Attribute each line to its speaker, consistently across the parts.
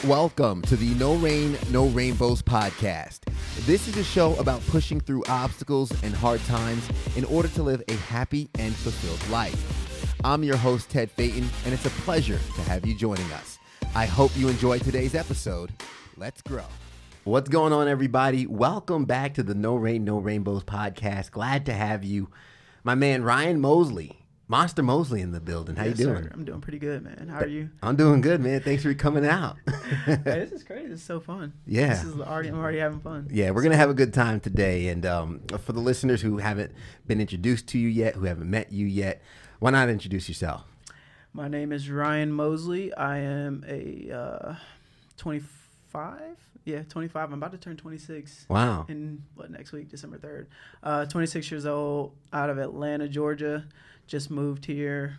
Speaker 1: Welcome to the No Rain, No Rainbows podcast. This is a show about pushing through obstacles and hard times in order to live a happy and fulfilled life. I'm your host, Ted Phaeton, and it's a pleasure to have you joining us. I hope you enjoyed today's episode. Let's grow. What's going on, everybody? Welcome back to the No Rain, No Rainbows podcast. Glad to have you. My man, Ryan Mosley. Monster Mosley in the building. How you doing?
Speaker 2: Sir. I'm doing pretty good, man. How are you?
Speaker 1: I'm doing good, man. Thanks for coming out.
Speaker 2: Hey, this is crazy. This is so fun.
Speaker 1: Yeah.
Speaker 2: I'm already having fun.
Speaker 1: Yeah, we're going to have a good time today. And for the listeners who haven't been introduced to you yet, who haven't met you yet, why not introduce yourself?
Speaker 2: My name is Ryan Mosley. I am a 25? Yeah, 25. I'm about to turn 26.
Speaker 1: Wow.
Speaker 2: In next week, December 3rd. 26 years old, out of Atlanta, Georgia. Just moved here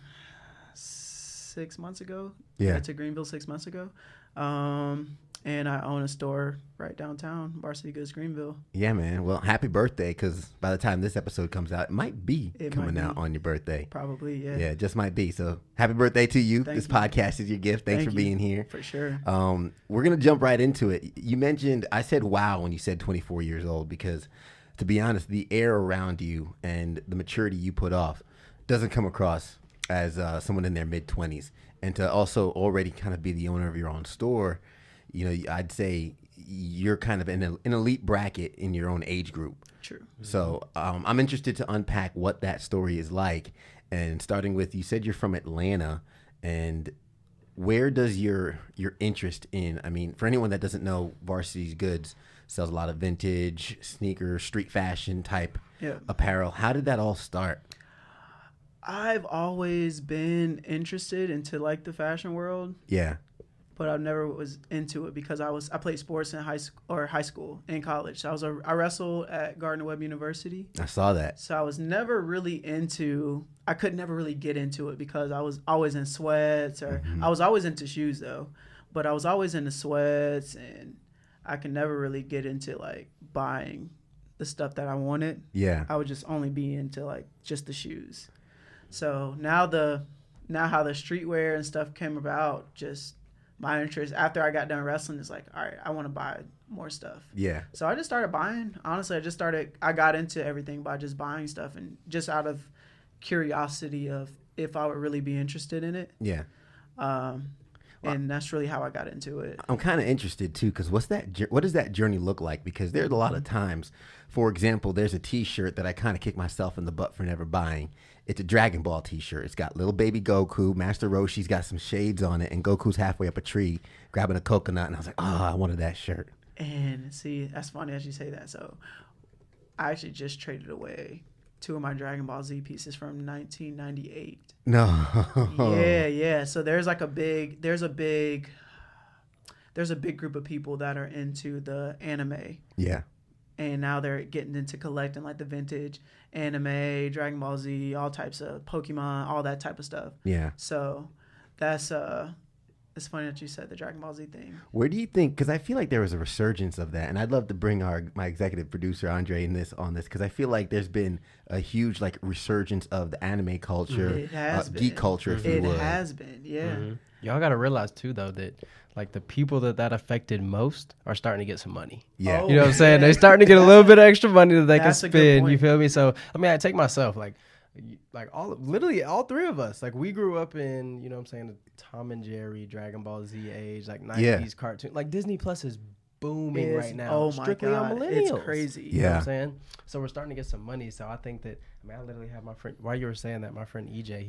Speaker 2: 6 months ago.
Speaker 1: Yeah.
Speaker 2: To Greenville 6 months ago. And I own a store right downtown, Varsity Goods, Greenville.
Speaker 1: Yeah, man. Well, happy birthday, because by the time this episode comes out, it might be coming out on your birthday.
Speaker 2: Probably, yeah.
Speaker 1: Yeah, it just might be. So happy birthday to you.
Speaker 2: Thank
Speaker 1: this
Speaker 2: you.
Speaker 1: podcast is your gift. Thanks for being here.
Speaker 2: For sure.
Speaker 1: We're going to jump right into it. You mentioned, I said wow when you said 24 years old, because to be honest, the air around you and the maturity you put off doesn't come across as someone in their mid-20s. And to also already kind of be the owner of your own store, you know, I'd say you're kind of in an elite bracket in your own age group.
Speaker 2: True.
Speaker 1: So I'm interested to unpack what that story is like. And starting with, you said you're from Atlanta, and where does your interest in, I mean, for anyone that doesn't know, Varsity Goods sells a lot of vintage, sneaker, street fashion type apparel. How did that all start?
Speaker 2: I've always been interested into like the fashion world.
Speaker 1: Yeah.
Speaker 2: But I never was into it because I played sports in high school and college. So I wrestled at Gardner-Webb University.
Speaker 1: I saw that.
Speaker 2: So I was never really I could never really get into it because I was always in sweats I was always into shoes though, but I was always into sweats, and I could never really get into like buying the stuff that I wanted.
Speaker 1: Yeah.
Speaker 2: I would just only be into like just the shoes. So now how the streetwear and stuff came about, just my interest after I got done wrestling is like, all right, I want to buy more stuff.
Speaker 1: Yeah.
Speaker 2: So I just started buying. Honestly, I got into everything by just buying stuff and just out of curiosity of if I would really be interested in it.
Speaker 1: Yeah.
Speaker 2: And that's really how I got into it.
Speaker 1: I'm kind of interested too, because what does that journey look like? Because there's a lot of times, for example, there's a T-shirt that I kind of kick myself in the butt for never buying. It's a Dragon Ball T-shirt. It's got little baby Goku, Master Roshi's got some shades on it, and Goku's halfway up a tree grabbing a coconut, and I was like, oh, I wanted that shirt. And
Speaker 2: see, that's funny as you say that. So I actually just traded away 2 of my Dragon Ball Z pieces from 1998.
Speaker 1: No.
Speaker 2: Yeah. So there's a big group of people that are into the anime.
Speaker 1: Yeah.
Speaker 2: And now they're getting into collecting like the vintage anime, Dragon Ball Z, all types of Pokemon, all that type of stuff.
Speaker 1: Yeah.
Speaker 2: So that's it's funny that you said the Dragon Ball Z thing.
Speaker 1: Where do you think? Because I feel like there was a resurgence of that, and I'd love to bring my executive producer Andre on this because I feel like there's been a huge like resurgence of the anime culture,
Speaker 2: it has
Speaker 1: geek culture, if you would.
Speaker 2: It has been, yeah.
Speaker 3: Mm-hmm. Y'all got to realize too, though, that like the people that affected most are starting to get some money.
Speaker 1: Yeah,
Speaker 3: you know what I'm saying? They're starting to get a little bit of extra money that they can spend. You feel me? So I mean, I take myself like literally all 3 of us, like we grew up in, you know what I'm saying, the Tom and Jerry, Dragon Ball Z age, like 90s cartoon. Like Disney Plus is booming right now.
Speaker 2: Oh my
Speaker 3: strictly
Speaker 2: God,
Speaker 3: on millennials.
Speaker 2: it's crazy.
Speaker 3: You know what I'm saying? So we're starting to get some money. So I think that, I literally have my friend, while you were saying that, my friend EJ,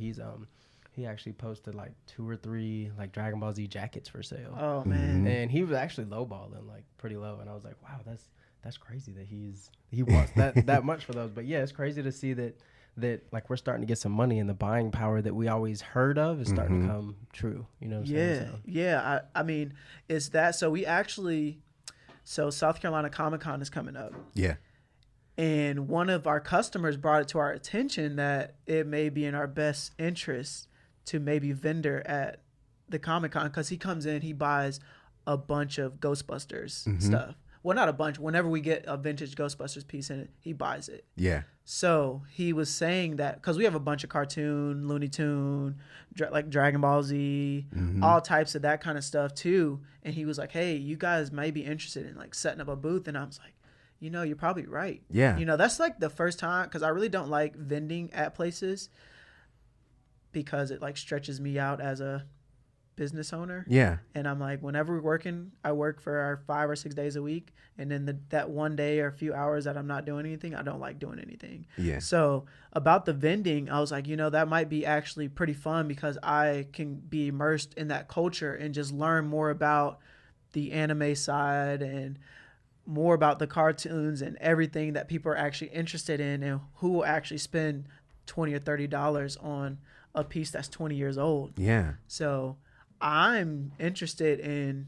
Speaker 3: he actually posted like 2 or 3 like Dragon Ball Z jackets for sale.
Speaker 2: Oh man.
Speaker 3: And he was actually lowballing like pretty low, and I was like, wow, that's crazy that he wants that much for those. But yeah, it's crazy to see that like we're starting to get some money, and the buying power that we always heard of is starting to come true. You know what I'm saying?
Speaker 2: Yeah. I mean, it's that. So South Carolina Comic-Con is coming up.
Speaker 1: Yeah.
Speaker 2: And one of our customers brought it to our attention that it may be in our best interest to maybe vendor at the Comic-Con, because he comes in, he buys a bunch of Ghostbusters stuff, well, not a bunch. Whenever we get a vintage Ghostbusters piece in it, he buys it.
Speaker 1: Yeah.
Speaker 2: So he was saying that because we have a bunch of cartoon, Looney Tune, like Dragon Ball Z, all types of that kind of stuff too. And he was like, hey, you guys may be interested in like setting up a booth. And I was like, you know, you're probably right.
Speaker 1: Yeah.
Speaker 2: You know, that's like the first time, because I really don't like vending at places because it like stretches me out as a business owner.
Speaker 1: Yeah.
Speaker 2: And I'm like, whenever we're working, I work for our 5 or 6 days a week. And then that one day or a few hours that I'm not doing anything, I don't like doing anything.
Speaker 1: Yeah.
Speaker 2: So about the vending, I was like, you know, that might be actually pretty fun because I can be immersed in that culture and just learn more about the anime side and more about the cartoons and everything that people are actually interested in and who will actually spend $20 or $30 on a piece that's 20 years old.
Speaker 1: Yeah.
Speaker 2: So I'm interested in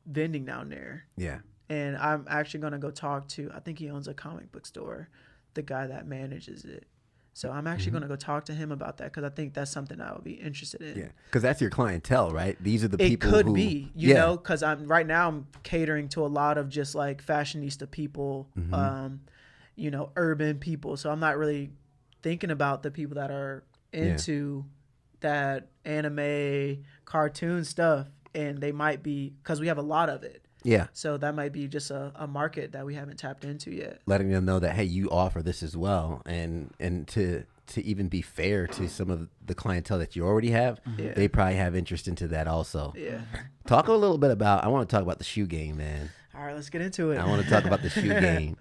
Speaker 2: vending down there.
Speaker 1: Yeah.
Speaker 2: And I'm actually going to go talk to, I think he owns a comic book store, the guy that manages it. So I'm actually going to go talk to him about that because I think that's something I would be interested in.
Speaker 1: Yeah. Because that's your clientele, right? These are the people
Speaker 2: It could
Speaker 1: who,
Speaker 2: be, you know, because right now I'm catering to a lot of just like fashionista people, you know, urban people. So I'm not really thinking about the people that are into that anime cartoon stuff, and they might be, because we have a lot of it.
Speaker 1: Yeah.
Speaker 2: So that might be just a market that we haven't tapped into yet.
Speaker 1: Letting them know that, hey, you offer this as well. And to even be fair to some of the clientele that you already have, they probably have interest into that also.
Speaker 2: Yeah.
Speaker 1: Talk a little bit about, I want to talk about the shoe game, man.
Speaker 2: All right, let's get into it.
Speaker 1: I want to talk about the shoe game.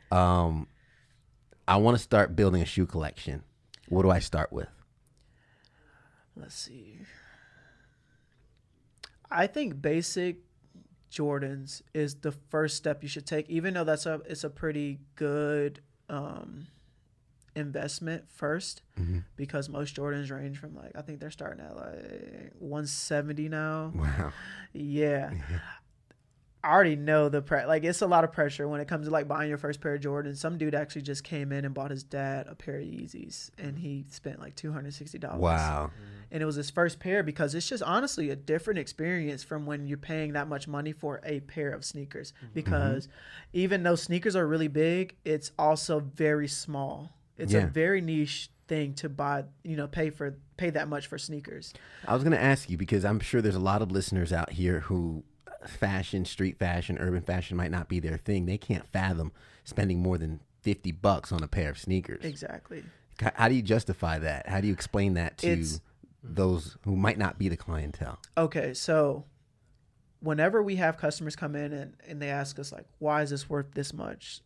Speaker 1: I want to start building a shoe collection. What do I start with?
Speaker 2: Let's see. I think basic Jordans is the first step you should take, even though it's a pretty good investment first, because most Jordans range from like, I think they're starting at like 170 now.
Speaker 1: Wow.
Speaker 2: Yeah. I already know like it's a lot of pressure when it comes to like buying your first pair of Jordans. Some dude actually just came in and bought his dad a pair of Yeezys, and he spent like $260.
Speaker 1: Wow.
Speaker 2: And it was his first pair because it's just honestly a different experience from when you're paying that much money for a pair of sneakers. Because even though sneakers are really big, it's also very small. It's a very niche thing to buy, you know, pay that much for sneakers.
Speaker 1: I was going to ask you, because I'm sure there's a lot of listeners out here who fashion, street fashion, urban fashion might not be their thing. They can't fathom spending more than $50 on a pair of sneakers.
Speaker 2: Exactly.
Speaker 1: How do you justify that? How do you explain that to those who might not be the clientele?
Speaker 2: Okay, so whenever we have customers come in and they ask us like, why is this worth this much?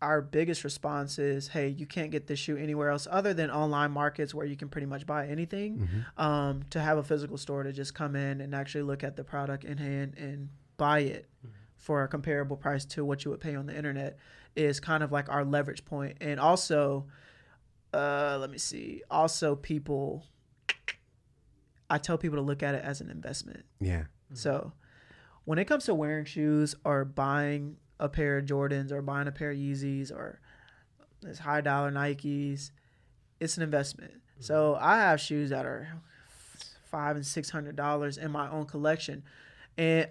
Speaker 2: Our biggest response is, hey, you can't get this shoe anywhere else other than online markets where you can pretty much buy anything. To have a physical store to just come in and actually look at the product in hand and buy it for a comparable price to what you would pay on the internet is kind of like our leverage point. And also, let me see. Also, I tell people to look at it as an investment.
Speaker 1: Yeah.
Speaker 2: So when it comes to wearing shoes or buying a pair of Jordans or buying a pair of Yeezys or this high dollar Nikes, it's an investment. So I have shoes that are $500 and $600 in my own collection, and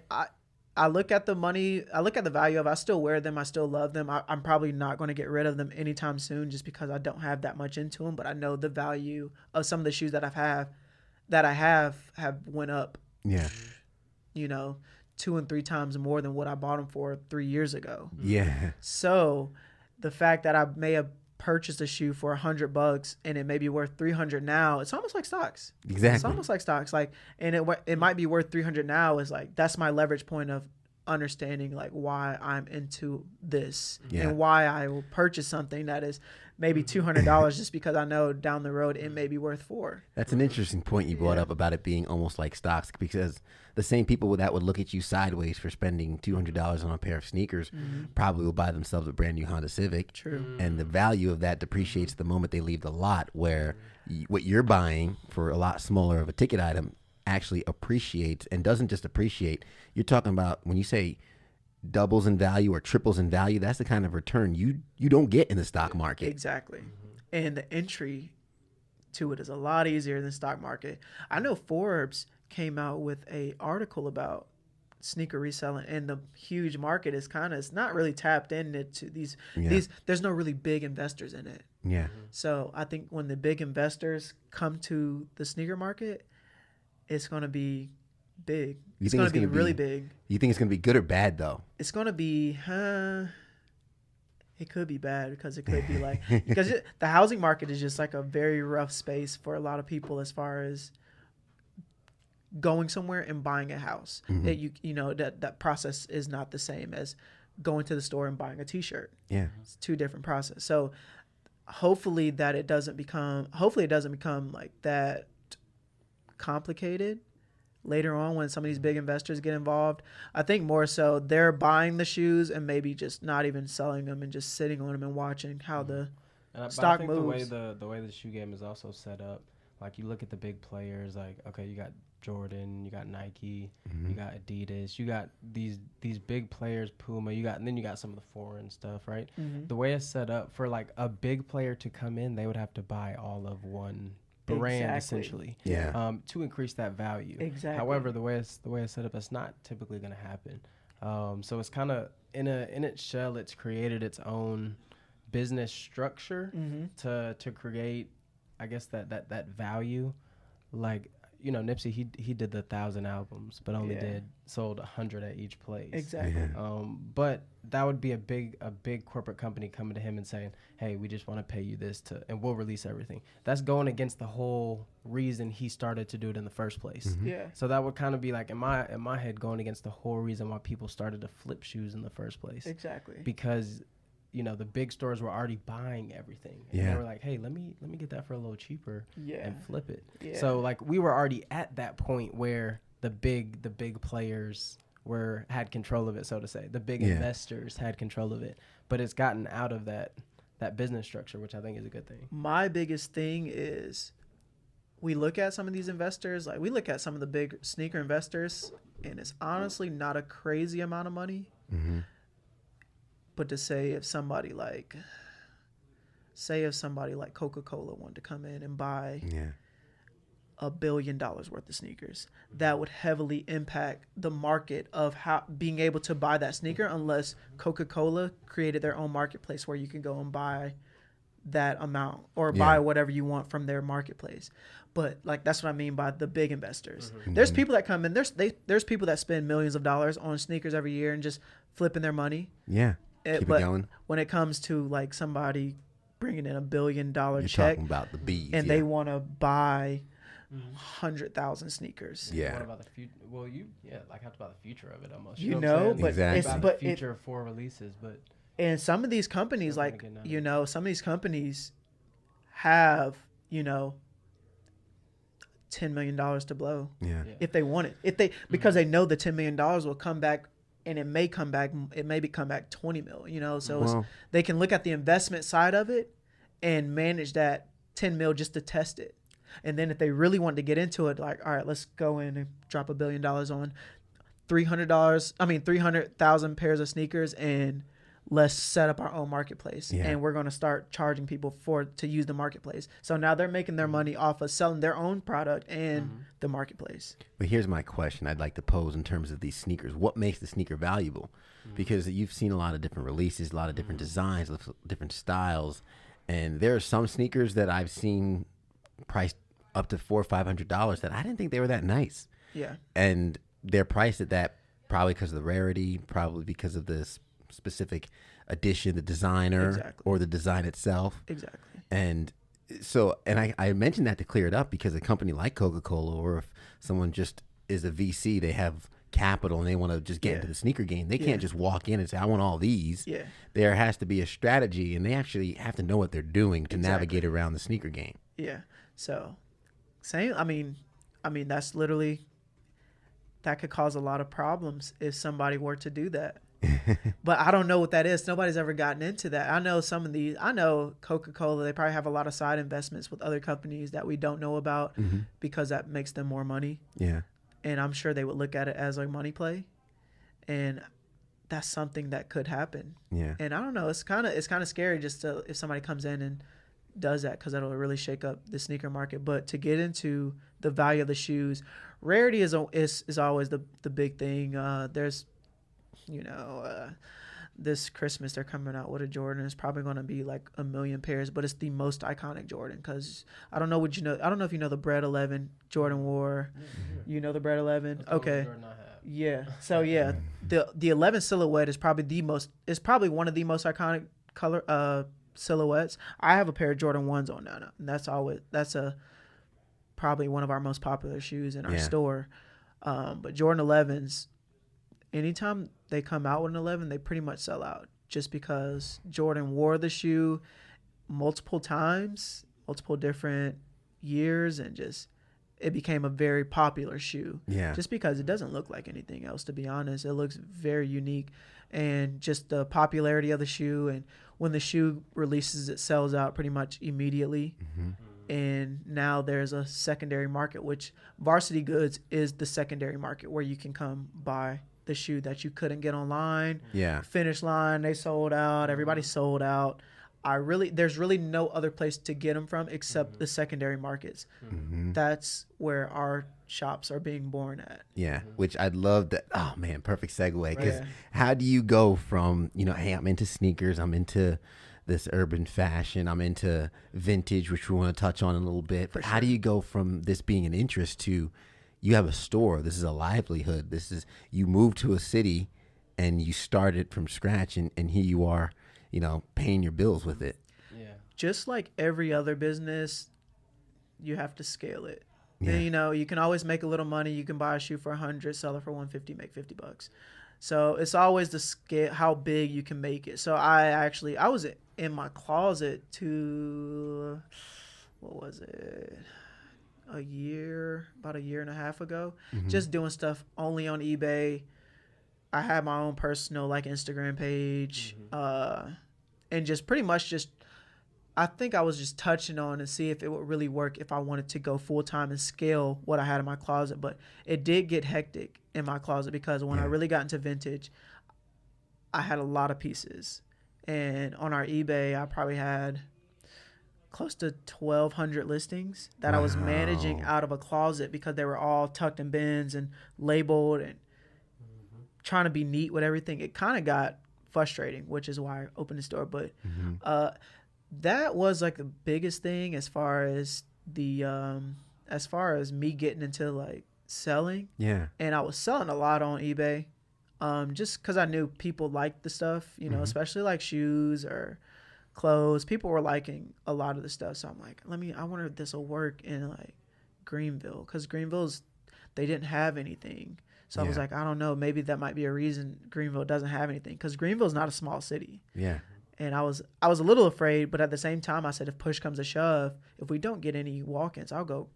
Speaker 2: I look at the money, I look at the value of it. I still wear them, I still love them. I'm probably not going to get rid of them anytime soon just because I don't have that much into them, but I know the value of some of the shoes that I have went up.
Speaker 1: Yeah.
Speaker 2: You know, 2 and 3 times more than what I bought them for 3 years ago.
Speaker 1: Yeah.
Speaker 2: So the fact that I may have purchased a shoe for $100 and it may be worth $300 now, it's almost like stocks.
Speaker 1: Exactly.
Speaker 2: It's almost like stocks. Like, and it might be worth $300 now. Is like, that's my leverage point of understanding like why I'm into this and why I will purchase something that is maybe $200 just because I know down the road it may be worth $400.
Speaker 1: That's an interesting point you brought up about it being almost like stocks, because the same people that would look at you sideways for spending $200 on a pair of sneakers probably will buy themselves a brand new Honda Civic.
Speaker 2: True.
Speaker 1: And the value of that depreciates the moment they leave the lot, where what you're buying for a lot smaller of a ticket item actually appreciates, and doesn't just appreciate. You're talking about, when you say doubles in value or triples in value, that's the kind of return you don't get in the stock market.
Speaker 2: Exactly. And the entry to it is a lot easier than stock market. I know Forbes came out with a article about sneaker reselling, and the huge market is it's not really tapped into these. There's no really big investors in it.
Speaker 1: Yeah.
Speaker 2: So I think when the big investors come to the sneaker market, it's going to be big. It's going to be really big.
Speaker 1: You think it's going to be good or bad though?
Speaker 2: It's going to be, it could be bad because it could be like, because the housing market is just like a very rough space for a lot of people as far as going somewhere and buying a house. That that process is not the same as going to the store and buying a t-shirt. Yeah. It's two different processes. So hopefully it doesn't become like that complicated later on when some of these big investors get involved. I think more so they're buying the shoes and maybe just not even selling them and just sitting on them and watching how the stock moves.
Speaker 3: The way the shoe game is also set up, like you look at the big players, like, okay, you got Jordan, you got Nike, you got Adidas, you got these big players, Puma, and then you got some of the foreign stuff, right? The way it's set up for like a big player to come in, they would have to buy all of one brand essentially, to increase that value. Exactly. However, the way it's set up, that's not typically going to happen. So it's kind of in its shell, it's created its own business structure to create, I guess, that value. Like, you know, Nipsey, he did the 1,000 albums, but only sold 100 at each place. Exactly. But that would be a big corporate company coming to him and saying, "Hey, we just want to pay you this and we'll release everything." That's going against the whole reason he started to do it in the first place. Yeah. So that would kind of be like in my head going against the whole reason why people started to flip shoes in the first place. Exactly. Because, you know, the big stores were already buying everything. And they were like, "Hey, let me get that for a little cheaper and flip it." Yeah. So like we were already at that point where the big players had control of it, so to say. The big investors had control of it. But it's gotten out of that business structure, which I think is a good thing.
Speaker 2: My biggest thing is we look at some of these investors, like we look at some of the big sneaker investors, and it's honestly not a crazy amount of money. Mm-hmm. But to say if somebody like Coca-Cola wanted to come in and buy $1 billion worth of sneakers, that would heavily impact the market of how being able to buy that sneaker, unless Coca-Cola created their own marketplace where you can go and buy that amount or buy whatever you want from their marketplace. But like that's what I mean by the big investors. Mm-hmm. There's people that come in. There's people that spend millions of dollars on sneakers every year and just flipping their money. Yeah. Keep it going. When it comes to like somebody bringing in $1 billion
Speaker 1: You're
Speaker 2: check,
Speaker 1: talking about the bees,
Speaker 2: and they want to buy 100,000 sneakers.
Speaker 3: Yeah. What about the future? Well, like talk about the future of it almost.
Speaker 2: You know, but
Speaker 1: exactly.
Speaker 2: It's
Speaker 3: about the future of 4 releases, but
Speaker 2: and some of these companies, like some of these companies have $10 million to blow. Yeah. If they want it, because they know the $10 million will come back. And it may come back 20 mil, so they can look at the investment side of it and manage that 10 mil just to test it. And then if they really want to get into it, like, all right, let's go in and drop $1 billion on $300,000 pairs of sneakers, and let's set up our own marketplace. Yeah. And we're going to start charging people to use the marketplace. So now they're making their money off of selling their own product and the marketplace.
Speaker 1: But here's my question I'd like to pose in terms of these sneakers. What makes the sneaker valuable? Because you've seen a lot of different releases, a lot of different designs, different styles. And there are some sneakers that I've seen priced up to $400 or $500 that I didn't think they were that nice. Yeah. And they're priced at that probably because of the rarity, probably because of the specific edition, the designer, or the design itself. Exactly. And so, and I mentioned that to clear it up, because a company like Coca-Cola, or if someone just is a VC, they have capital and they want to just get into the sneaker game. They can't just walk in and say, I want all these. Yeah. There has to be a strategy, and they actually have to know what they're doing to navigate around the sneaker game.
Speaker 2: Yeah. So, same. I mean, that's literally, that could cause a lot of problems if somebody were to do that. But I don't know what that is. Nobody's ever gotten into that. I know Coca-Cola, they probably have a lot of side investments with other companies that we don't know about, because that makes them more money. Yeah. And I'm sure they would look at it as a money play. And that's something that could happen. Yeah. And I don't know, it's kind of scary just if somebody comes in and does that because it'll really shake up the sneaker market. But to get into the value of the shoes, rarity is always the big thing. There's, this Christmas they're coming out with a Jordan. It's probably going to be like 1 million pairs, but it's the most iconic Jordan because I don't know if you know the Bread 11 Jordan wore. Mm-hmm. You know the Bread 11? Okay. Yeah. So yeah, the 11 silhouette is probably one of the most iconic color silhouettes. I have a pair of Jordan 1s on now, and that's probably one of our most popular shoes in our store. But Jordan 11s, anytime they come out with an 11, they pretty much sell out just because Jordan wore the shoe multiple times, multiple different years, and just it became a very popular shoe. Yeah. Just because it doesn't look like anything else, to be honest. It looks very unique, and just the popularity of the shoe, and when the shoe releases, it sells out pretty much immediately. Mm-hmm. And now there's a secondary market, which Varsity Goods is the secondary market where you can come buy the shoe that you couldn't get online. Yeah. Finish line, they sold out. Everybody sold out. There's really no other place to get them from except the secondary markets. Mm-hmm. That's where our shops are being born at.
Speaker 1: Yeah, which I'd love that. Oh man, perfect segue. Because how do you go from, hey, I'm into sneakers, I'm into this urban fashion, I'm into vintage, which we want to touch on in a little bit. But how do you go from this being an interest to you have a store? This is a livelihood. You move to a city and you start it from scratch, and here you are, paying your bills with it. Yeah.
Speaker 2: Just like every other business, you have to scale it. Yeah. Then, you can always make a little money. You can buy a shoe for $100, sell it for $150, make $50. So it's always the scale, how big you can make it. So I was in my closet what was it? About a year and a half ago, just doing stuff only on eBay. I had my own personal Instagram page, and just pretty much I think I was just touching on and see if it would really work if I wanted to go full time and scale what I had in my closet. But it did get hectic in my closet because when I really got into vintage, I had a lot of pieces, and on our eBay, I probably had close to 1,200 listings that I was managing out of a closet because they were all tucked in bins and labeled and trying to be neat with everything. It kind of got frustrating, which is why I opened the store. But that was like the biggest thing as far as me getting into selling. Yeah. And I was selling a lot on eBay, just because I knew people liked the stuff, especially like shoes or clothes. People were liking a lot of the stuff, so I'm like, I wonder if this will work in Greenville, because they didn't have anything. So I was like, I don't know, maybe that might be a reason Greenville doesn't have anything, because Greenville's not a small city. Yeah. And I was a little afraid, but at the same time, I said, if push comes to shove, if we don't get any walk-ins, I'll go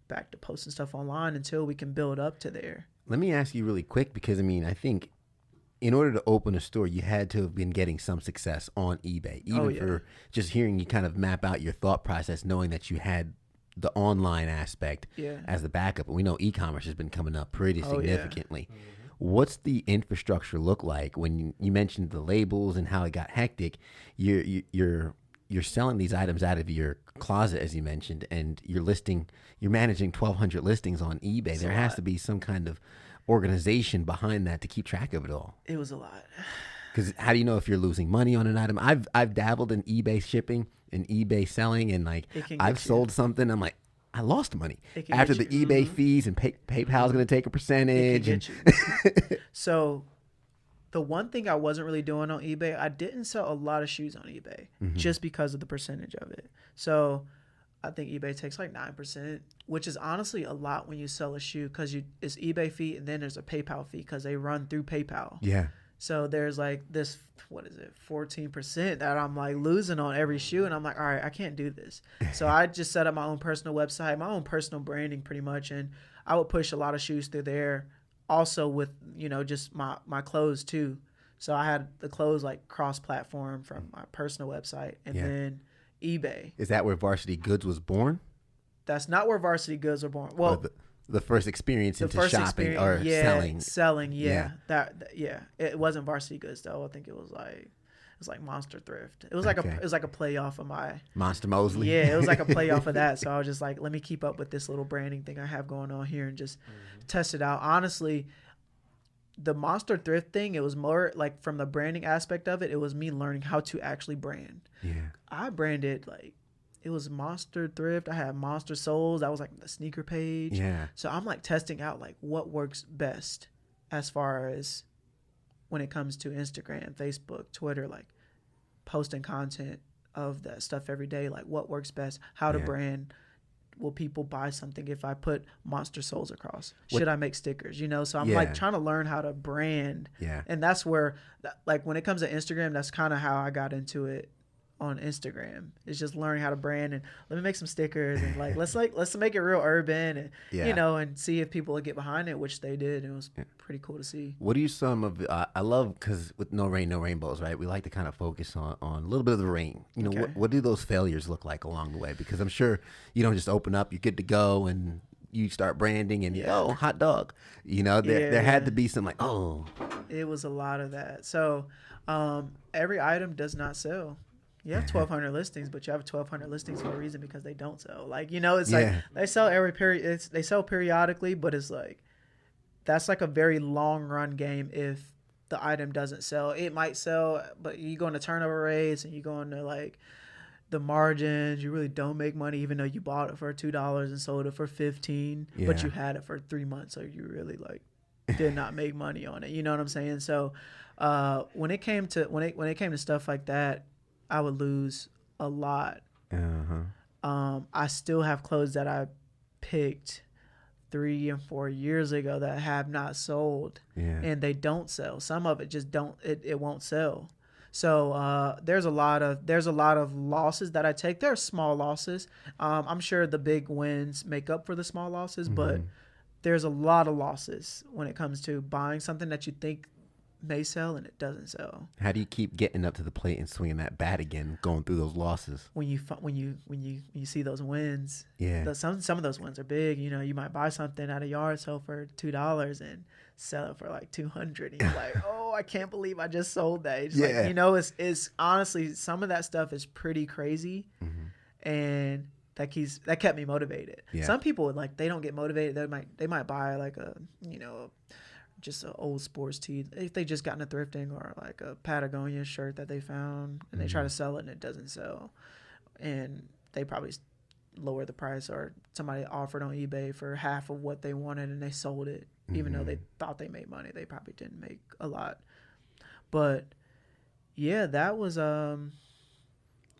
Speaker 2: back to posting stuff online until we can build up to there.
Speaker 1: Let me ask you really quick, because I think in order to open a store, you had to have been getting some success on eBay, even for just hearing you kind of map out your thought process, knowing that you had the online aspect as the backup. And we know e-commerce has been coming up pretty significantly. Yeah. What's the infrastructure look like? When you mentioned the labels and how it got hectic, you're selling these items out of your closet, as you mentioned, and you're managing 1,200 listings on eBay. That's there has to be some kind of organization behind that to keep track of it all.
Speaker 2: It was a lot.
Speaker 1: Because how do you know if you're losing money on an item? I've dabbled in eBay shipping and eBay selling, and I've sold something. I'm like, I lost money after the eBay fees, and PayPal's going to take a percentage.
Speaker 2: So the one thing I wasn't really doing on eBay, I didn't sell a lot of shoes on eBay just because of the percentage of it. So I think eBay takes 9%, which is honestly a lot when you sell a shoe, because it's eBay fee and then there's a PayPal fee because they run through PayPal. Yeah. So there's this, 14% that I'm losing on every shoe. And I'm like, all right, I can't do this. So I just set up my own personal website, my own personal branding pretty much. And I would push a lot of shoes through there. Also with, just my clothes too. So I had the clothes cross-platform from my personal website and then eBay.
Speaker 1: Is that where Varsity Goods was born?
Speaker 2: That's not where Varsity Goods were born. Well,
Speaker 1: the first experience into shopping selling.
Speaker 2: Selling, yeah. That it wasn't Varsity Goods though. I think it was was like Monster Thrift. It was like
Speaker 1: Okay.
Speaker 2: it was like a play off of my
Speaker 1: Monster Mosley.
Speaker 2: Yeah, it was like a play off of that. So I was just like, let me keep up with this little branding thing I have going on here and just test it out. Honestly, the Monster Thrift thing, it was more like from the branding aspect of it, it was me learning how to actually brand.
Speaker 1: Yeah.
Speaker 2: I branded like, it was Monster Thrift. I had Monster Souls. That was like the sneaker page.
Speaker 1: Yeah.
Speaker 2: So I'm like testing out like what works best as far as when it comes to Instagram, Facebook, Twitter, like posting content of that stuff every day. Like what works best, how to brand. Will people buy something if I put Monster Souls across? Should I make stickers? You know, so I'm like trying to learn how to brand.
Speaker 1: Yeah.
Speaker 2: And that's where, like when it comes to Instagram, that's kind of how I got into it on Instagram. It's just learning how to brand and let me make some stickers and let's make it real urban and you know, and see if people would get behind it, which they did. And it was pretty cool to see.
Speaker 1: What are some of I love, because with no rain, no rainbows, right? We like to kind of focus on a little bit of the rain. You know, what do those failures look like along the way? Because I'm sure you don't just open up, you're good to go, and you start branding and hot dog. You know, there had to be some like, it
Speaker 2: was a lot of that. So every item does not sell. You have 1,200 listings, but you have 1,200 listings for a reason, because they don't sell. Like, you know, it's like they sell every period. They sell periodically, but it's like that's like a very long run game. If the item doesn't sell, it might sell, but you go into turnover rates and you go into like the margins. You really don't make money, even though you bought it for $2 and sold it for $15, but you had it for 3 months, so you really like did not make money on it. You know what I'm saying? So when it came to stuff like that, I would lose a lot. I still have clothes that I picked 3 and 4 years ago that have not sold, and they don't sell. Some of it just don't. It won't sell. So there's a lot of losses that I take. There are small losses. I'm sure the big wins make up for the small losses, but there's a lot of losses when it comes to buying something that you think may sell and it doesn't sell.
Speaker 1: How do you keep getting up to the plate and swinging that bat again, going through those losses?
Speaker 2: When you see those wins, some of those wins are big. You know, you might buy something at a yard sale for $2 and sell it for like $200, and you're like, oh, I can't believe I just sold that. It's like, you know, it's honestly, some of that stuff is pretty crazy, and that kept me motivated. Some people like, they don't get motivated. They might buy like a, you know, just an old sports tee if they just got into thrifting, or like a Patagonia shirt that they found and they try to sell it and it doesn't sell, and they probably lower the price, or somebody offered on eBay for half of what they wanted and they sold it, even though they thought they made money. They probably didn't make a lot. But yeah, that was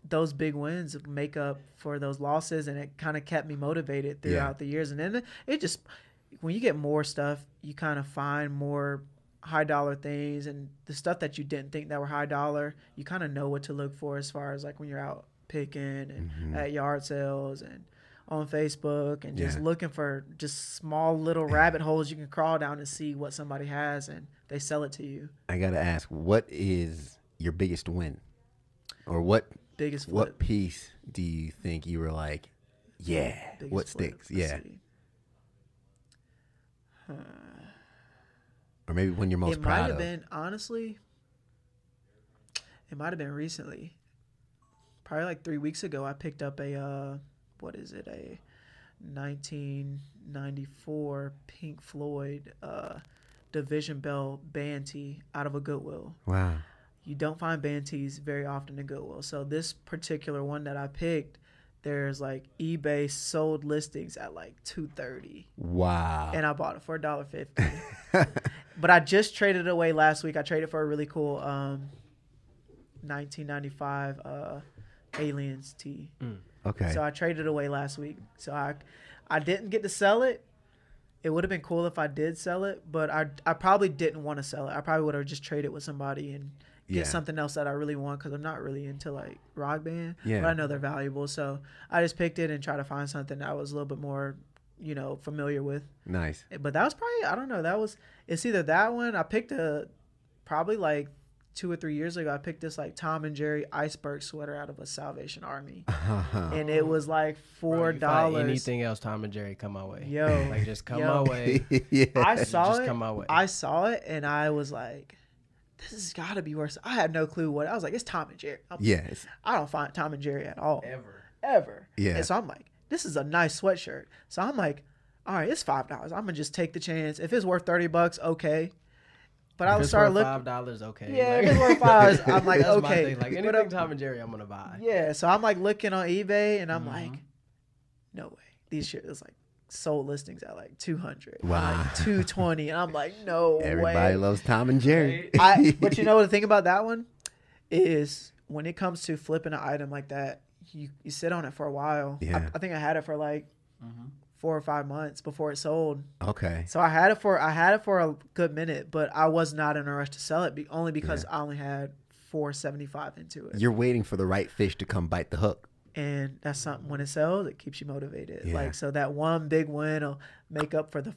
Speaker 2: those big wins make up for those losses, and it kind of kept me motivated throughout the years. And then it just, when you get more stuff, you kind of find more high dollar things, and the stuff that you didn't think that were high dollar, you kind of know what to look for, as far as like when you're out picking and at yard sales and on Facebook, and just looking for just small little rabbit holes you can crawl down and see what somebody has, and they sell it to you.
Speaker 1: I gotta ask, what is your biggest win, or what piece do you think you were like, what sticks? Or maybe when you're most proud of.
Speaker 2: It might have been, honestly, it might have been recently. Probably like 3 weeks ago, I picked up a 1994 Pink Floyd Division Bell band tee out of a Goodwill.
Speaker 1: Wow.
Speaker 2: You don't find band tees very often in Goodwill. So this particular one that I picked, there's like eBay sold listings at like $230.
Speaker 1: Wow.
Speaker 2: And I bought it for $1.50. But I just traded it away last week. I traded for a really cool 1995 Aliens tee.
Speaker 1: Okay.
Speaker 2: So I traded it away last week. So I didn't get to sell it. It would have been cool if I did sell it, but I probably didn't want to sell it. I probably would have just traded with somebody and get something else that I really want, because I'm not really into like rock band, but I know they're valuable. So I just picked it and tried to find something that I was a little bit more, you know, familiar with.
Speaker 1: Nice.
Speaker 2: But that was probably, I don't know, it's either that one. I picked probably like 2 or 3 years ago, I picked this like Tom and Jerry iceberg sweater out of a Salvation Army, and it was like $4.
Speaker 3: Bro, anything else Tom and Jerry, come my way.
Speaker 2: Yo,
Speaker 3: like just come my way.
Speaker 2: I saw
Speaker 3: just
Speaker 2: it.
Speaker 3: Come my way.
Speaker 2: I saw it, and I was like, this has got to be worse. I had no clue what. I was like, it's Tom and Jerry. I don't find Tom and Jerry at all. Ever.
Speaker 1: Yeah.
Speaker 2: And so I'm like, this is a nice sweatshirt. So I'm like, all right, it's $5. I'm gonna just take the chance. If it's worth $30, okay. But I start looking.
Speaker 3: $5, okay.
Speaker 2: Yeah, if it's worth $5, I'm like,
Speaker 3: that's
Speaker 2: okay.
Speaker 3: My thing. Like anything Tom and Jerry, I'm gonna buy.
Speaker 2: Yeah, so I'm like looking on eBay, and I'm like, no way. These shit is like sold listings at like 200, like 220, and I'm like, no way.
Speaker 1: Everybody loves Tom and Jerry.
Speaker 2: But you know the thing about that one is when it comes to flipping an item like that, you sit on it for a while.
Speaker 1: Yeah.
Speaker 2: I think I had it for like 4 or 5 months before it sold.
Speaker 1: Okay.
Speaker 2: So I had it for a good minute, but I was not in a rush to sell it only because I only had $475 into it.
Speaker 1: You're waiting for the right fish to come bite the hook.
Speaker 2: And that's something, when it sells, it keeps you motivated.
Speaker 1: Yeah.
Speaker 2: Like, so that one big win will make up for the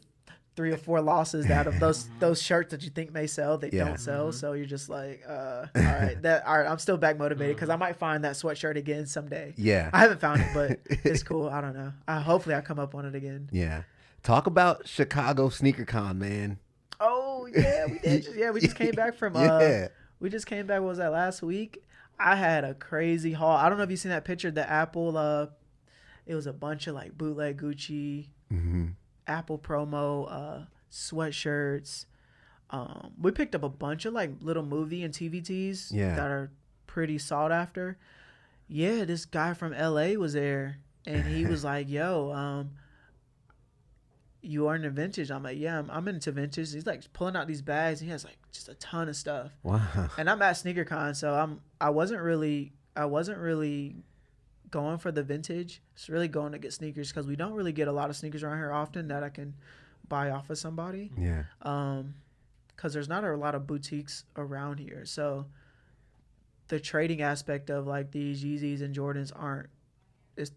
Speaker 2: 3 or 4 losses out of those shirts that you think may sell, they don't sell. So you're just like, all right, I'm still back motivated because I might find that sweatshirt again someday.
Speaker 1: Yeah.
Speaker 2: I haven't found it, but it's cool. I don't know. Hopefully I come up on it again.
Speaker 1: Yeah. Talk about Chicago Sneaker Con, man.
Speaker 2: Oh yeah, we did. We just came back from we just came back. What was that, last week? I had a crazy haul. I don't know if you've seen that picture, the Apple it was a bunch of like bootleg Gucci, Apple promo sweatshirts. We picked up a bunch of like little movie and TV tees that are pretty sought after. Yeah, this guy from LA was there, and he was like, yo, you are into vintage? I'm like, yeah, I'm into vintage. He's like pulling out these bags. And he has like just a ton of stuff.
Speaker 1: Wow.
Speaker 2: And I'm at SneakerCon, so I wasn't really going for the vintage. It's really going to get sneakers because we don't really get a lot of sneakers around here often that I can buy off of somebody.
Speaker 1: Yeah.
Speaker 2: Because there's not a lot of boutiques around here, so the trading aspect of like these Yeezys and Jordans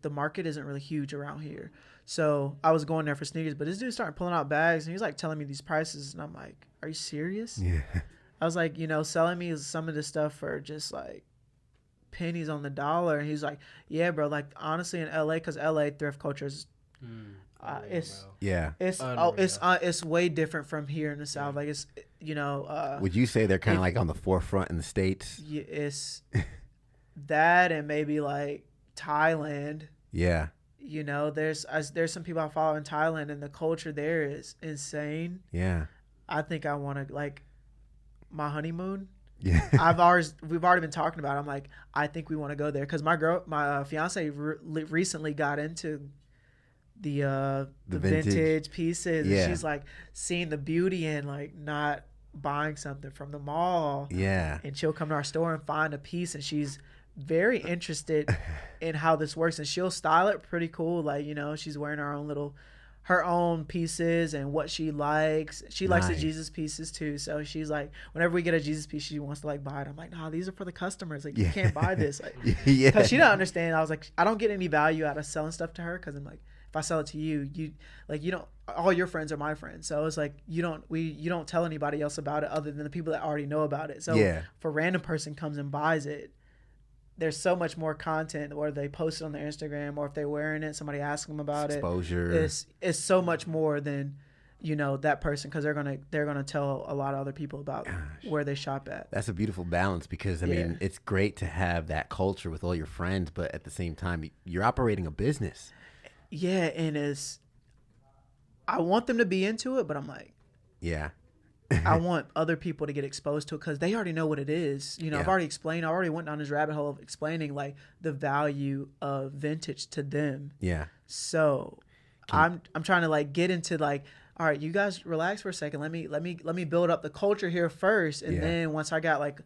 Speaker 2: the market isn't really huge around here. So I was going there for sneakers, but this dude started pulling out bags and he's like telling me these prices, and I'm like, are you serious?
Speaker 1: Yeah.
Speaker 2: I was like, selling me some of this stuff for just like pennies on the dollar. And he's like, yeah, bro, like honestly in LA, because LA thrift culture is it's way different from here in the South. Like it's
Speaker 1: would you say they're kind of like on the forefront in the States?
Speaker 2: Yeah, it's that, and maybe like Thailand.
Speaker 1: Yeah.
Speaker 2: There's some people I follow in Thailand, and the culture there is insane.
Speaker 1: Yeah.
Speaker 2: I think I want to, like, my honeymoon.
Speaker 1: Yeah.
Speaker 2: We've already been talking about it. I'm like, I think we want to go there because my fiance recently got into the vintage pieces.
Speaker 1: Yeah.
Speaker 2: And she's like seeing the beauty in like not buying something from the mall.
Speaker 1: Yeah.
Speaker 2: And she'll come to our store and find a piece, and she's very interested in how this works, and she'll style it pretty cool. Like, she's wearing her own pieces and what she likes. She likes the Jesus pieces too. So she's like, whenever we get a Jesus piece, she wants to like buy it. I'm like, nah, these are for the customers. Like, you can't buy this. Like, because she don't understand. I was like, I don't get any value out of selling stuff to her. Cause I'm like, if I sell it to you, you don't, all your friends are my friends. So it's like, you don't tell anybody else about it other than the people that already know about it. So if a random person comes and buys it, there's so much more content, or they post it on their Instagram, or if they're wearing it, somebody asks them about
Speaker 1: exposure.
Speaker 2: It's so much more than, that person, because they're gonna tell a lot of other people about where they shop at.
Speaker 1: That's a beautiful balance because I mean it's great to have that culture with all your friends, but at the same time you're operating a business.
Speaker 2: Yeah, and I want them to be into it, but I'm like, I want other people to get exposed to it because they already know what it is. I've already went down this rabbit hole of explaining like the value of vintage to them. Yeah. So I'm trying to like get into like, all right, you guys relax for a second. Let me build up the culture here first, and then once I got like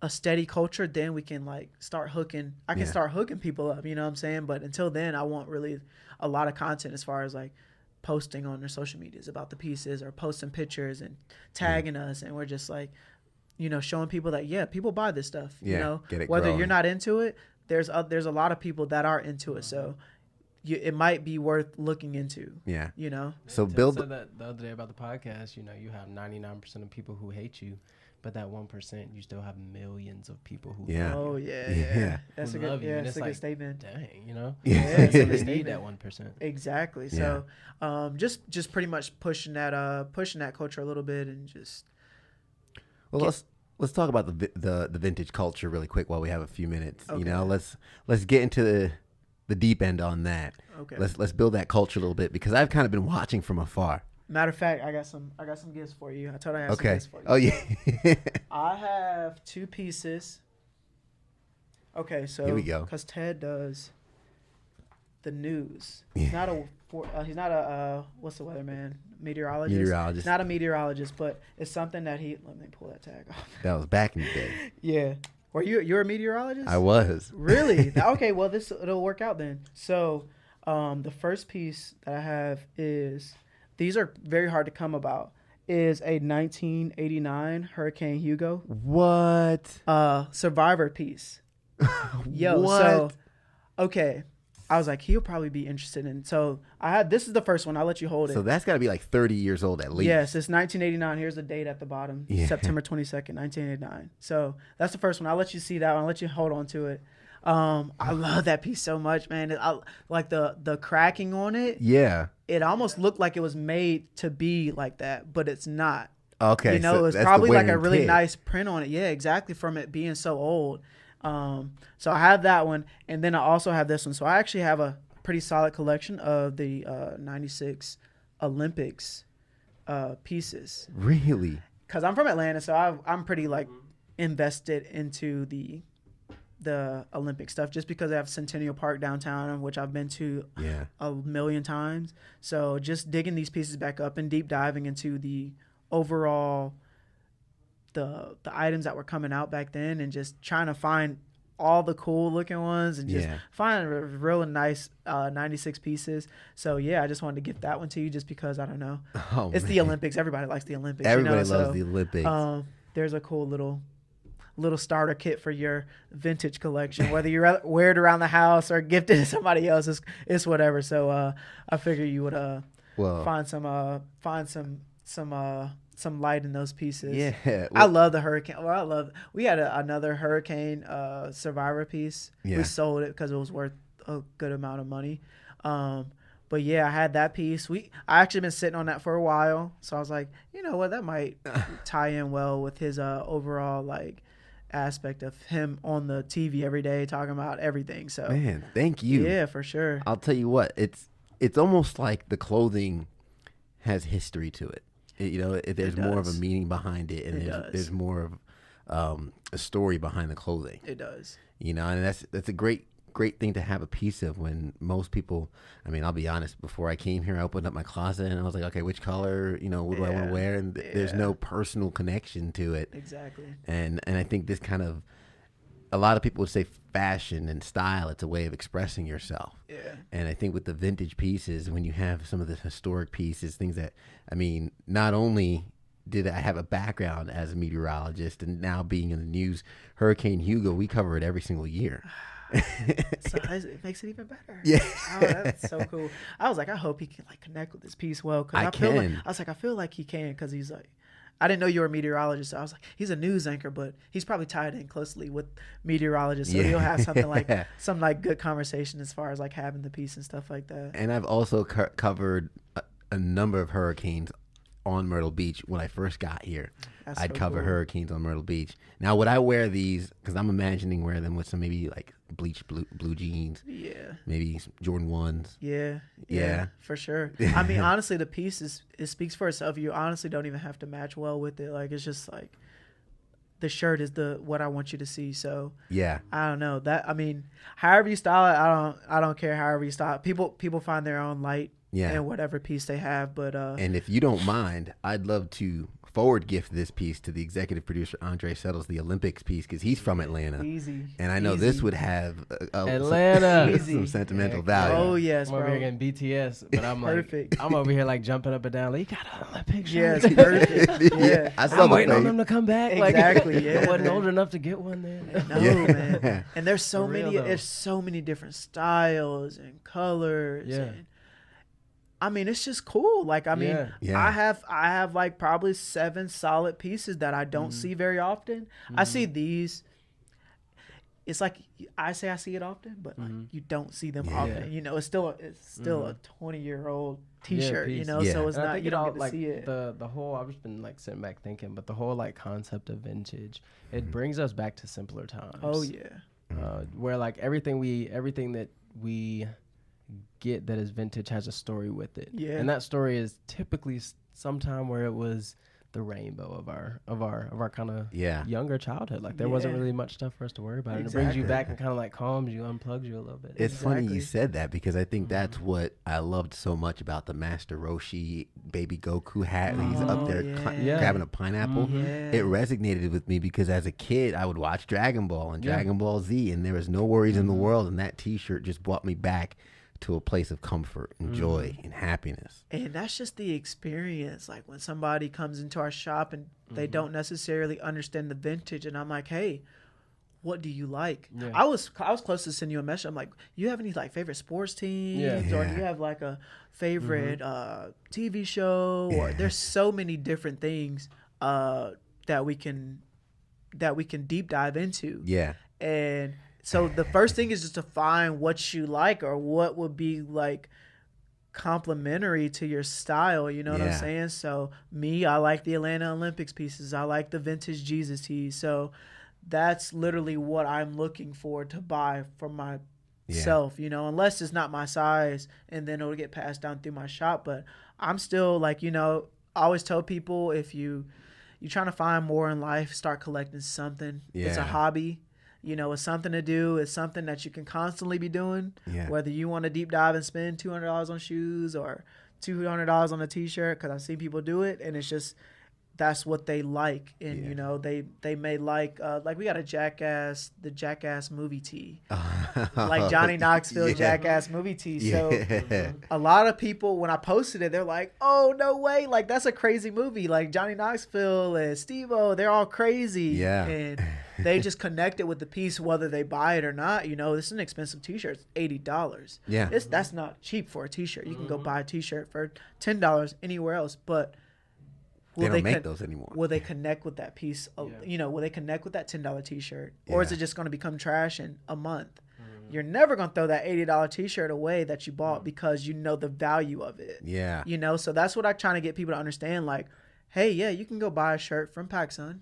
Speaker 2: a steady culture, then we can like start hooking. I can start hooking people up. You know what I'm saying? But until then, I want really a lot of content as far as like posting on their social medias about the pieces, or posting pictures and tagging us, and we're just like, showing people that people buy this stuff. Get it whether growing. You're not into it, there's a lot of people that are into it, so it might be worth looking into. So
Speaker 3: build. I said that the other day about the podcast. You have 99% of people who hate you, but that 1%, you still have millions of people who love you.
Speaker 2: That's a good statement.
Speaker 3: Dang,
Speaker 2: they
Speaker 3: need that 1%.
Speaker 2: Exactly. So just pretty much pushing that culture a little bit, and just
Speaker 1: let's talk about the vintage culture really quick while we have a few minutes.
Speaker 2: Okay.
Speaker 1: You know, let's get into the deep end on that.
Speaker 2: Okay.
Speaker 1: Let's build that culture a little bit because I've kind of been watching from afar.
Speaker 2: Matter of fact, I got some gifts for you. I told I had some gifts for you.
Speaker 1: Oh yeah.
Speaker 2: I have 2 pieces. Okay, so
Speaker 1: Here we go.
Speaker 2: Because Ted does the news.
Speaker 1: Yeah.
Speaker 2: He's not a what's the weatherman? Meteorologist.
Speaker 1: Meteorologist.
Speaker 2: Not a meteorologist, but it's something that he. Let me pull that tag off.
Speaker 1: That was back in the day.
Speaker 2: Yeah. Were you're a meteorologist?
Speaker 1: I was.
Speaker 2: Really? Okay. Well, it'll work out then. So, the first piece that I have is these are very hard to come about. Is a 1989 Hurricane Hugo.
Speaker 1: What?
Speaker 2: Survivor piece. Yo.
Speaker 1: What?
Speaker 2: So, okay. I was like, he'll probably be interested in. So this is the first one. I'll let you hold it.
Speaker 1: So that's got to be like 30 years old at least.
Speaker 2: Yes, it's 1989. Here's the date at the bottom.
Speaker 1: Yeah.
Speaker 2: September 22nd, 1989. So that's the first one. I'll let you see that one. I'll let you hold on to it. I love that piece so much, man. I like the cracking on it.
Speaker 1: Yeah.
Speaker 2: It almost looked like it was made to be like that, but it's not.
Speaker 1: Okay.
Speaker 2: You know,
Speaker 1: so
Speaker 2: it was
Speaker 1: that's
Speaker 2: probably
Speaker 1: the
Speaker 2: like
Speaker 1: wear
Speaker 2: a
Speaker 1: and
Speaker 2: really
Speaker 1: tear.
Speaker 2: nice print on it. Yeah, exactly, from it being so old. So I have that one, and then I also have this one. So I actually have a pretty solid collection of the 96 Olympics pieces.
Speaker 1: Really?
Speaker 2: Because I'm from Atlanta, so I'm pretty like invested into the Olympic stuff just because I have Centennial Park downtown, which I've been to a million times. So just digging these pieces back up and deep diving into the overall the items that were coming out back then and just trying to find all the cool looking ones and just find real nice 96 pieces. So yeah, I just wanted to gift that one to you just because I don't know.
Speaker 1: Oh,
Speaker 2: it's
Speaker 1: man.
Speaker 2: the Olympics. Everybody likes the Olympics.
Speaker 1: Everybody
Speaker 2: you know?
Speaker 1: loves
Speaker 2: So,
Speaker 1: the Olympics.
Speaker 2: There's a cool little starter kit for your vintage collection. Whether you wear it around the house or gift it to somebody else, it's whatever. So I figure you would find some light in those pieces.
Speaker 1: Yeah. Well,
Speaker 2: I love the hurricane. Well, we had another hurricane survivor piece.
Speaker 1: Yeah.
Speaker 2: We sold it because it was worth a good amount of money. But yeah, I had that piece. I actually been sitting on that for a while. So I was like, you know what, that might tie in well with his overall like aspect of him on the TV every day talking about everything. So
Speaker 1: man, thank you.
Speaker 2: Yeah, for sure.
Speaker 1: I'll tell you what, it's almost like the clothing has history to it. There's more of a meaning behind it, and there's more of a story behind the clothing.
Speaker 2: It does.
Speaker 1: And that's a great thing to have a piece of when most people, I mean, I'll be honest, before I came here, I opened up my closet and I was like, okay, which color, what do I want to wear? And there's no personal connection to it.
Speaker 2: Exactly.
Speaker 1: And I think this kind of, a lot of people would say fashion and style, it's a way of expressing yourself.
Speaker 2: Yeah.
Speaker 1: And I think with the vintage pieces, when you have some of the historic pieces, things that, I mean, not only did I have a background as a meteorologist and now being in the news, Hurricane Hugo, we cover it every single year.
Speaker 2: So it makes it even better.
Speaker 1: Yeah.
Speaker 2: Oh, that's so cool. I was like, I hope he can like connect with this piece well. Cause I feel like he can, because he's like, I didn't know you were a meteorologist. So I was like, he's a news anchor, but he's probably tied in closely with meteorologists. So he'll have something like some like good conversation as far as like having the piece and stuff like that.
Speaker 1: And I've also covered a number of hurricanes on Myrtle Beach when I first got here. I'd cover hurricanes on Myrtle Beach. Now, would I wear these? Because I'm imagining wearing them with some maybe like bleached blue jeans. Yeah. Maybe some Jordan 1s.
Speaker 2: Yeah, for sure. I mean, honestly, the piece it speaks for itself. You honestly don't even have to match well with it. Like, it's just like the shirt is what I want you to see. So yeah, I don't know that. I mean, however you style it, I don't care. However you style it. People find their own light. Yeah. And whatever piece they have, but
Speaker 1: and if you don't mind, I'd love to forward gift this piece to the executive producer Andre Settles, the Olympics piece, because he's from Atlanta.
Speaker 2: Easy.
Speaker 1: And I know this would have some sentimental value.
Speaker 2: Oh yes,
Speaker 3: I'm over here getting BTS, but I'm like, perfect. I'm over here like jumping up and down. Like, you got an Olympic shirt.
Speaker 2: Yes, perfect. Yeah,
Speaker 1: I'm
Speaker 2: waiting
Speaker 3: on them to come back.
Speaker 2: Exactly.
Speaker 3: Like,
Speaker 2: yeah,
Speaker 3: I wasn't old enough to get one then.
Speaker 2: No, man. And there's so many. There's so many different styles and colors. Yeah. And, I mean, it's just cool. Like, I mean, I have like probably 7 solid pieces that I don't see very often. I see these. it's like I say I see it often, but like you don't see them often. You know, it's still a 20-year-old T-shirt. You know, so it's not, you don't get to
Speaker 3: like,
Speaker 2: see it.
Speaker 3: The whole, I've just been like sitting back thinking, but the whole like concept of vintage, it brings us back to simpler times.
Speaker 2: Oh yeah.
Speaker 3: Where like everything that we get that is vintage has a story with it. Yeah. And that story is typically sometime where it was the rainbow of our kind of younger childhood. Like there wasn't really much stuff for us to worry about. And it brings you back and kind of like calms you, unplugs you a little bit.
Speaker 1: It's funny you said that, because I think that's what I loved so much about the Master Roshi Baby Goku hat. He's up there grabbing a pineapple. It resonated with me because as a kid I would watch Dragon Ball and Dragon Ball Z, and there was no worries in the world, and that T-shirt just brought me back to a place of comfort and joy and happiness.
Speaker 2: And that's just the experience. Like when somebody comes into our shop and they don't necessarily understand the vintage, and I'm like, hey, what do you like? Yeah. I was close to sending you a message. I'm like, you have any like favorite sports teams, or do you have like a favorite TV show? Or there's so many different things that we can deep dive into. Yeah. And so the first thing is just to find what you like, or what would be like complementary to your style. You know what I'm saying? So me, I like the Atlanta Olympics pieces. I like the vintage Jesus tees. So that's literally what I'm looking for to buy for myself, you know, unless it's not my size, and then it'll get passed down through my shop. But I'm still like, you know, I always tell people, if you're trying to find more in life, start collecting something. It's a hobby. You know, it's something to do. It's something that you can constantly be doing. Yeah. Whether you want to deep dive and spend $200 on shoes or $200 on a T-shirt, because I've seen people do it, and it's just that's what they like. And you know, they may like we got the Jackass movie tee, like Johnny Knoxville Jackass movie tee. So a lot of people, when I posted it, they're like, "Oh no way! Like that's a crazy movie. Like Johnny Knoxville and Steve-O, they're all crazy." Yeah, and they just connect it with the piece, whether they buy it or not. You know, this is an expensive T-shirt. It's $80. Yeah, that's not cheap for a T-shirt. You can go buy a T-shirt for $10 anywhere else, but
Speaker 1: they don't make those anymore.
Speaker 2: Will they connect with that piece? You know, will they connect with that $10 T-shirt, or is it just going to become trash in a month? You're never going to throw that $80 T-shirt away that you bought because you know the value of it. Yeah, you know, so that's what I'm trying to get people to understand. Like, hey, you can go buy a shirt from PacSun,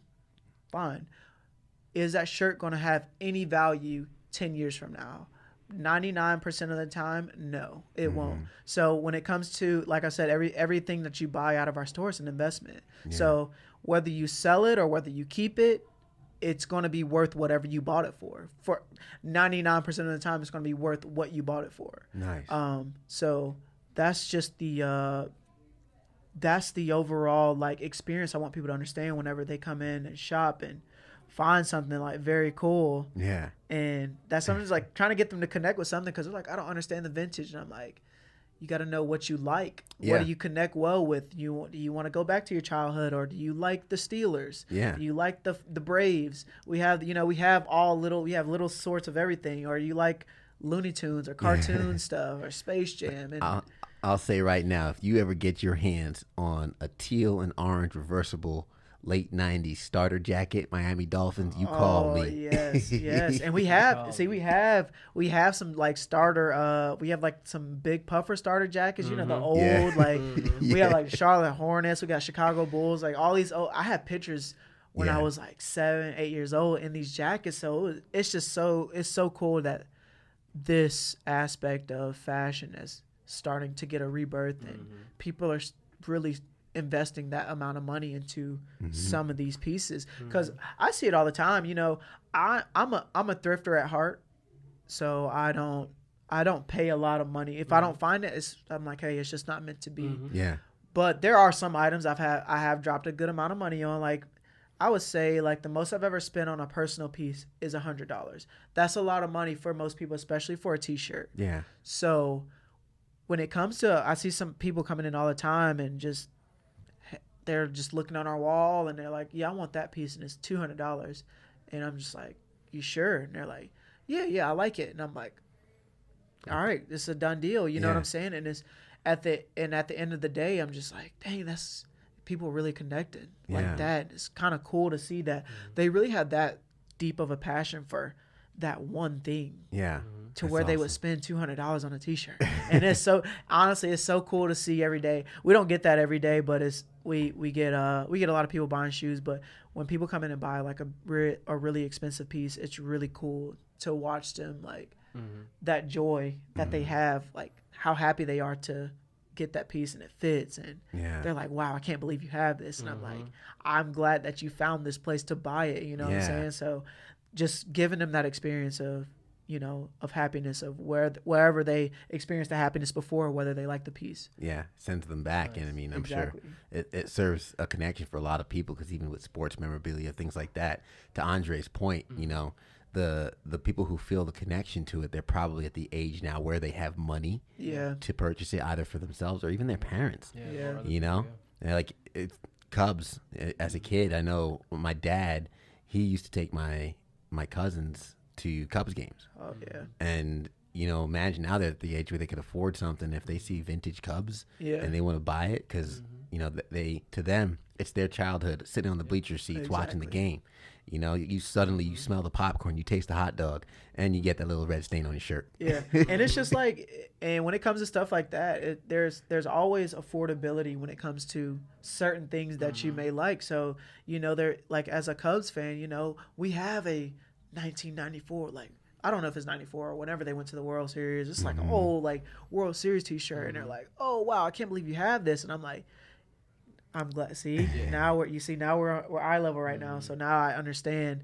Speaker 2: fine. Is that shirt going to have any value 10 years from now? 99% of the time, no, it won't. So when it comes to, like I said, everything that you buy out of our store is an investment. So whether you sell it or whether you keep it, it's going to be worth whatever you bought it for. For 99% of the time, it's going to be worth what you bought it for. Nice. So that's just the overall like experience I want people to understand whenever they come in and shop and find something like very cool. Yeah. And that's something that's like trying to get them to connect with something, because they're like, I don't understand the vintage. And I'm like, you got to know what you like. Yeah. What do you connect well with? Do you want to go back to your childhood, or do you like the Steelers? Yeah. Do you like the Braves? We have little sorts of everything. Or you like Looney Tunes or cartoon stuff or Space Jam. And
Speaker 1: I'll say right now, if you ever get your hands on a teal and orange reversible late 90s starter jacket, Miami Dolphins, you call me.
Speaker 2: Yes. And we have some like starter, we have like some big puffer starter jackets, you know, the old, like we have like Charlotte Hornets, we got Chicago Bulls, like all these I have pictures when I was like 7-8 years old in these jackets. So it's so cool that this aspect of fashion is starting to get a rebirth, and people are really investing that amount of money into some of these pieces, because I see it all the time. You know, I'm a thrifter at heart, so I don't pay a lot of money if I don't find it. I'm like, hey, it's just not meant to be. Yeah. But there are some items I have dropped a good amount of money on. Like I would say, like the most I've ever spent on a personal piece is $100. That's a lot of money for most people, especially for a T-shirt. Yeah. So when it comes to, I see some people coming in all the time and they're just looking on our wall and they're like, yeah, I want that piece and it's $200. And I'm just like, you sure? And they're like, yeah, I like it. And I'm like, all right, this is a done deal. You know what I'm saying? And it's at the end of the day, I'm just like, dang, that's people really connected like that. It's kind of cool to see that they really have that deep of a passion for that one thing.
Speaker 1: Yeah.
Speaker 2: To where they would spend $200 on a t-shirt. And it's so, honestly, it's so cool to see every day. We don't get that every day, but we get a lot of people buying shoes, but when people come in and buy like a really expensive piece, it's really cool to watch them, like that joy that they have, like how happy they are to get that piece and it fits, and they're like, wow, I can't believe you have this. And I'm like, I'm glad that you found this place to buy it, you know what I'm saying? So just giving them that experience of, you know, of happiness, of wherever they experienced the happiness before, whether they like the piece.
Speaker 1: Yeah, sends them back. And I mean, I'm sure it serves a connection for a lot of people, because even with sports memorabilia, things like that, to Andre's point, you know, the people who feel the connection to it, they're probably at the age now where they have money to purchase it, either for themselves or even their parents. You know, and like Cubs, as a kid, I know my dad, he used to take my cousins to Cubs games.
Speaker 2: Oh yeah.
Speaker 1: And you know, imagine now they're at the age where they could afford something. If they see vintage Cubs and they want to buy it, because you know, to them it's their childhood, sitting on the bleacher seats watching the game. You know, you suddenly smell the popcorn, you taste the hot dog, and you get that little red stain on your shirt.
Speaker 2: Yeah, and it's just like, and when it comes to stuff like that, there's always affordability when it comes to certain things that you may like. So you know, they're like, as a Cubs fan, you know, we have a 1994, like, I don't know if it's 94 or whenever they went to the World Series. It's like an old like World Series t-shirt, and they're like, oh wow, I can't believe you have this. And I'm like, I'm glad. See, now we're eye level right now. So now I understand.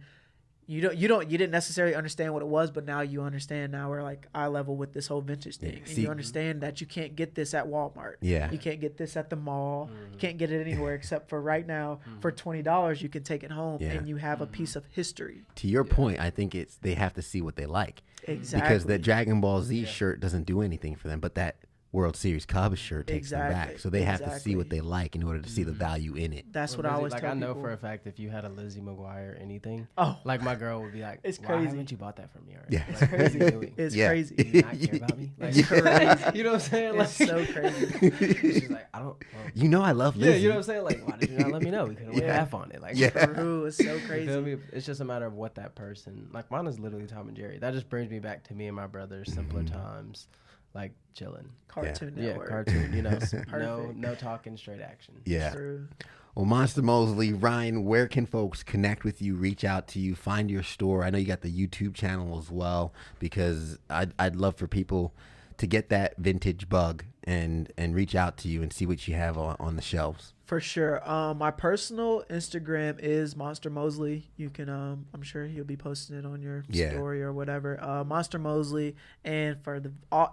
Speaker 2: You didn't necessarily understand what it was, but now you understand. Now we're like eye level with this whole vintage thing, and you understand that you can't get this at Walmart.
Speaker 1: Yeah,
Speaker 2: you can't get this at the mall. You can't get it anywhere except for right now. For $20, you can take it home, and you have a piece of history.
Speaker 1: To your point, I think they have to see what they like.
Speaker 2: Exactly.
Speaker 1: Because that Dragon Ball Z shirt doesn't do anything for them, but that World Series Cubs shirt takes them back. So they have to see what they like in order to see the value in it.
Speaker 2: That's what I always
Speaker 3: like.
Speaker 2: tell
Speaker 3: I know
Speaker 2: people.
Speaker 3: for a fact, if you had a Lizzie McGuire anything, like my girl would be like,
Speaker 2: it's
Speaker 3: why
Speaker 2: crazy.
Speaker 3: haven't you bought that from me already?
Speaker 1: Yeah,
Speaker 3: like,
Speaker 2: it's crazy.
Speaker 3: What are you doing?
Speaker 2: It's crazy.
Speaker 3: Do you not care about me? Like,
Speaker 2: It's crazy.
Speaker 3: You know what I'm saying? Like,
Speaker 2: It's so crazy.
Speaker 3: She's like, I don't. Well,
Speaker 1: You know, I love Lizzie.
Speaker 3: yeah, you know what I'm saying? Like, why did you not let me know? We could have went half on it. Like,
Speaker 2: True. It's so
Speaker 3: you feel
Speaker 2: crazy.
Speaker 3: me? It's just a matter of what that person. Like, mine is literally Tom and Jerry. That just brings me back to me and my brother, simpler times, like chilling.
Speaker 2: Cartoon
Speaker 3: Yeah,
Speaker 2: Network.
Speaker 3: cartoon. You know,
Speaker 2: Perfect.
Speaker 3: no talking, straight action.
Speaker 1: Yeah.
Speaker 2: True.
Speaker 1: Well, Monster Mosley, Ryan, where can folks connect with you, reach out to you, find your store? I know you got the YouTube channel as well, because I'd love for people to get that vintage bug and reach out to you and see what you have on the shelves.
Speaker 2: For sure. My personal Instagram is Monster Mosley. You can, I'm sure he'll be posting it on your story or whatever. Monster Mosley. And for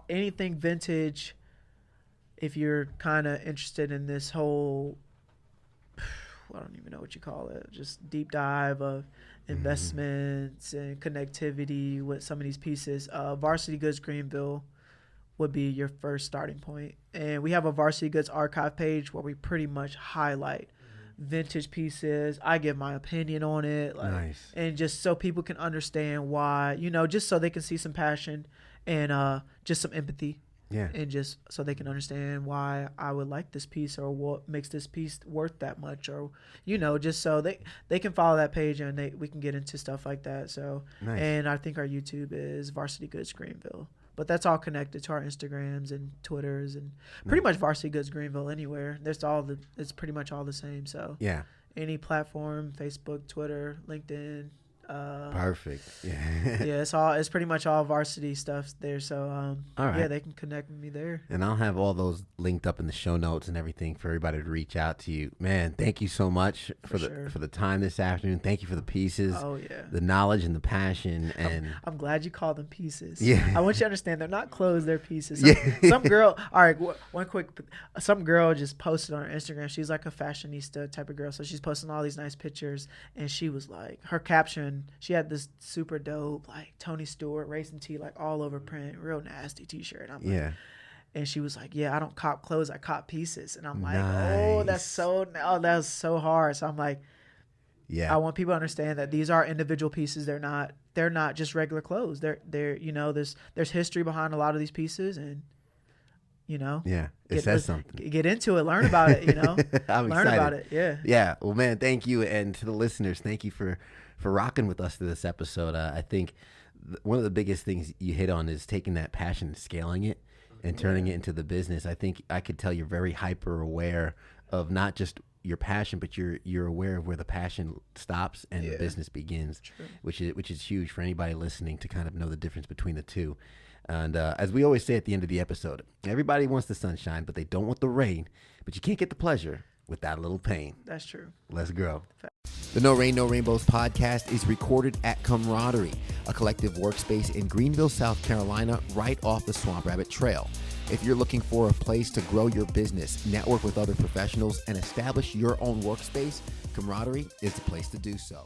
Speaker 2: anything vintage, if you're kind of interested in this whole, I don't even know what you call it, just deep dive of investments and connectivity with some of these pieces, Varsity Goods Greenville would be your first starting point. And we have a Varsity Goods archive page where we pretty much highlight vintage pieces. I give my opinion on it, like,
Speaker 1: Nice.
Speaker 2: and just so people can understand why, you know, just so they can see some passion and just some empathy.
Speaker 1: Yeah.
Speaker 2: And just so they can understand why I would like this piece, or what makes this piece worth that much, or, you know, just so they can follow that page and we can get into stuff like that. So,
Speaker 1: Nice.
Speaker 2: And I think our YouTube is Varsity Goods Greenville. But that's all connected to our Instagrams and Twitters and pretty much Varsity Goods Greenville anywhere. It's pretty much all the same. So
Speaker 1: Yeah.
Speaker 2: any platform, Facebook, Twitter, LinkedIn.
Speaker 1: Perfect. Yeah.
Speaker 2: Yeah, it's pretty much all varsity stuff there. So
Speaker 1: All right.
Speaker 2: yeah, they can connect with me there.
Speaker 1: And I'll have all those linked up in the show notes and everything for everybody to reach out to you. Man, thank you so much for the time this afternoon. Thank you for the pieces.
Speaker 2: Oh yeah.
Speaker 1: The knowledge and the passion. And
Speaker 2: I'm glad you call them pieces.
Speaker 1: Yeah.
Speaker 2: I want you to understand they're not clothes, they're pieces.
Speaker 1: Yeah.
Speaker 2: Some girl, all right, some girl just posted on her Instagram. She's like a fashionista type of girl. So she's posting all these nice pictures, and she was like, her caption, she had this super dope, like Tony Stewart racing tee, like all over print, real nasty t-shirt. I'm like,
Speaker 1: yeah.
Speaker 2: and she was like, yeah, I don't cop clothes, I cop pieces. And I'm like,
Speaker 1: Nice.
Speaker 2: that's so hard. So I'm like,
Speaker 1: Yeah.
Speaker 2: I want people to understand that these are individual pieces. They're not just regular clothes. They're you know, there's history behind a lot of these pieces, and you know,
Speaker 1: Yeah. It says something.
Speaker 2: Get into it, learn about it, you know.
Speaker 1: I'm
Speaker 2: learn
Speaker 1: excited.
Speaker 2: about it. Yeah.
Speaker 1: Yeah. Well, man, thank you. And to the listeners, thank you for rocking with us through this episode. I think one of the biggest things you hit on is taking that passion and scaling it and turning it into the business. I think I could tell you're very hyper aware of not just your passion, but you're aware of where the passion stops and the business begins, which is huge for anybody listening to kind of know the difference between the two. And as we always say at the end of the episode, everybody wants the sunshine, but they don't want the rain. But you can't get the pleasure without a little pain.
Speaker 2: That's true.
Speaker 1: Let's go. The No Rain, No Rainbows podcast is recorded at Camaraderie, a collective workspace in Greenville, South Carolina, right off the Swamp Rabbit Trail. If you're looking for a place to grow your business, network with other professionals, and establish your own workspace, Camaraderie is the place to do so.